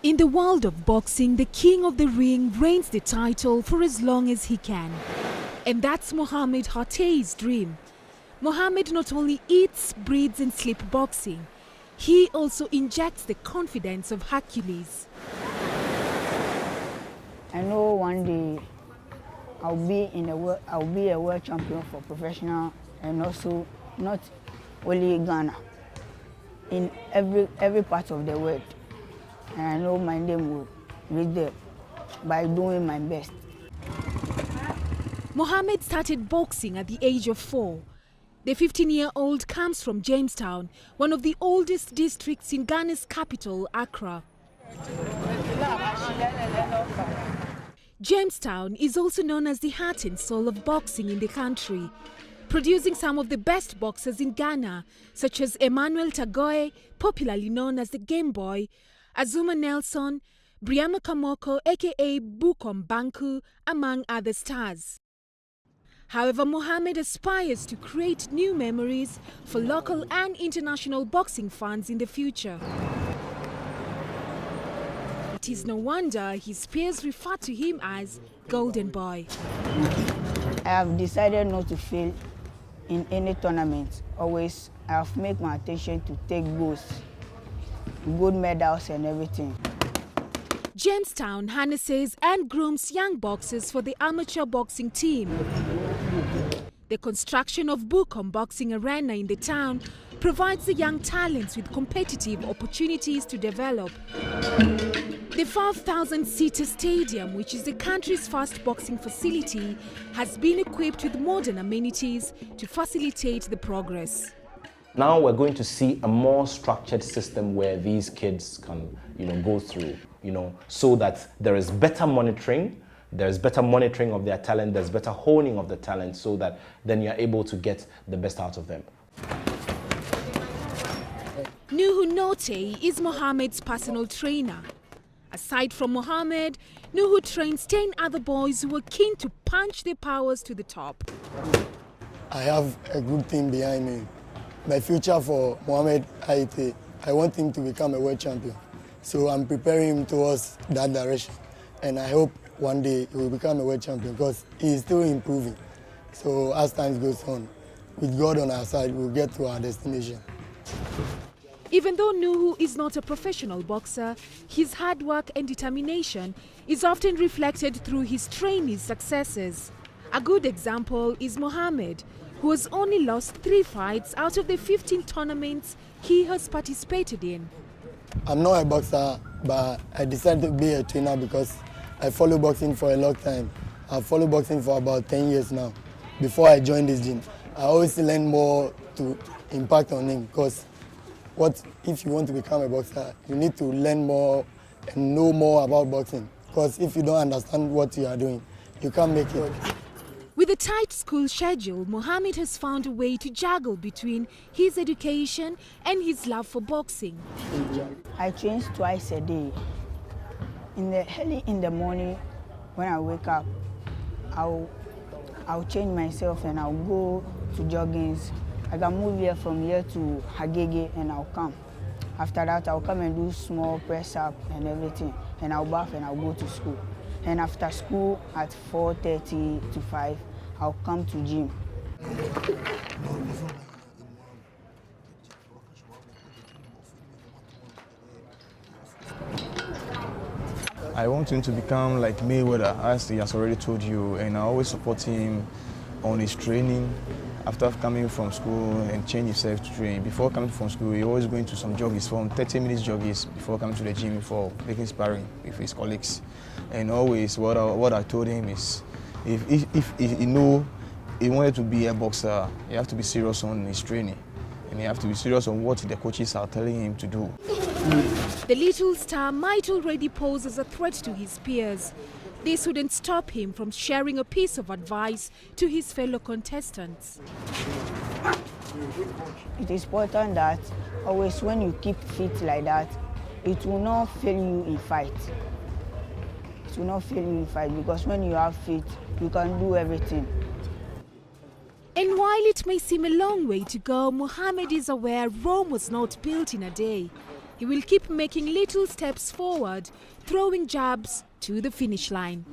In the world of boxing, the king of the ring reigns the title for as long as he can. And that's Mohammed Aryeetey's dream. Mohammed not only eats, breathes and sleeps boxing, he also injects the confidence of Hercules. I know one day I'll be a world champion for professional, and also not only Ghana, in every part of the world. And I know my name will reach there by doing my best. Mohammed started boxing at the age of 4. The 15-year-old comes from Jamestown, one of the oldest districts in Ghana's capital, Accra. Jamestown is also known as the heart and soul of boxing in the country, producing some of the best boxers in Ghana, such as Emmanuel Tagoe, popularly known as the Game Boy, Azuma Nelson, Briama Kamoko aka Bukom Banku, among other stars. However, Mohammed aspires to create new memories for local and international boxing fans in the future. It is no wonder his peers refer to him as Golden Boy. I have decided not to fail in any tournament. Always, I have made my attention to take gold medals and everything. Jamestown harnesses and grooms young boxers for the amateur boxing team. The construction of Bukom Boxing Arena in the town provides the young talents with competitive opportunities to develop. The 5,000-seater stadium, which is the country's first boxing facility, has been equipped with modern amenities to facilitate the progress. Now we're going to see a more structured system where these kids can, go through, so that there is better monitoring. There's better monitoring of their talent, there's better honing of the talent, so that then you're able to get the best out of them. Nuhu Note is Mohammed's personal trainer. Aside from Mohammed, Nuhu trains 10 other boys who are keen to punch their powers to the top. I have a good team behind me. My future for Mohammed Aryeetey, I want him to become a world champion. So I'm preparing him towards that direction. And I hope one day he will become a world champion because he is still improving. So as time goes on, with God on our side, we'll get to our destination. Even though Nuhu is not a professional boxer, his hard work and determination is often reflected through his trainees' successes. A good example is Mohammed, who has only lost 3 fights out of the 15 tournaments he has participated in. I'm not a boxer, but I decided to be a trainer because I follow boxing for a long time. I've followed boxing for about 10 years now. Before I joined this gym, I always learn more to impact on him because if you want to become a boxer, you need to learn more and know more about boxing. Because if you don't understand what you are doing, you can't make it. With a tight school schedule, Mohammed has found a way to juggle between his education and his love for boxing. I train twice a day. Early in the morning, when I wake up, I'll change myself and I'll go to joggings. I can move from here to Hagege and I'll come. After that, I'll come and do small press up and everything. And I'll bath and I'll go to school. And after school at 4:30 to 5, I'll come to gym. I want him to become like Mayweather, as he has already told you, and I always support him on his training. After coming from school and change himself to train. Before coming from school, he always going to some joggings, from 30 minutes joggings before coming to the gym for making sparring with his colleagues. And always what I told him is, if he know he wanted to be a boxer, he have to be serious on his training. And he have to be serious on what the coaches are telling him to do. The little star might already pose as a threat to his peers. This wouldn't stop him from sharing a piece of advice to his fellow contestants. It is important that always when you keep fit like that, it will not fail you in fight. It will not fail you in fight because when you have fit, you can do everything. And while it may seem a long way to go, Mohammed is aware Rome was not built in a day. He will keep making little steps forward, throwing jabs to the finish line.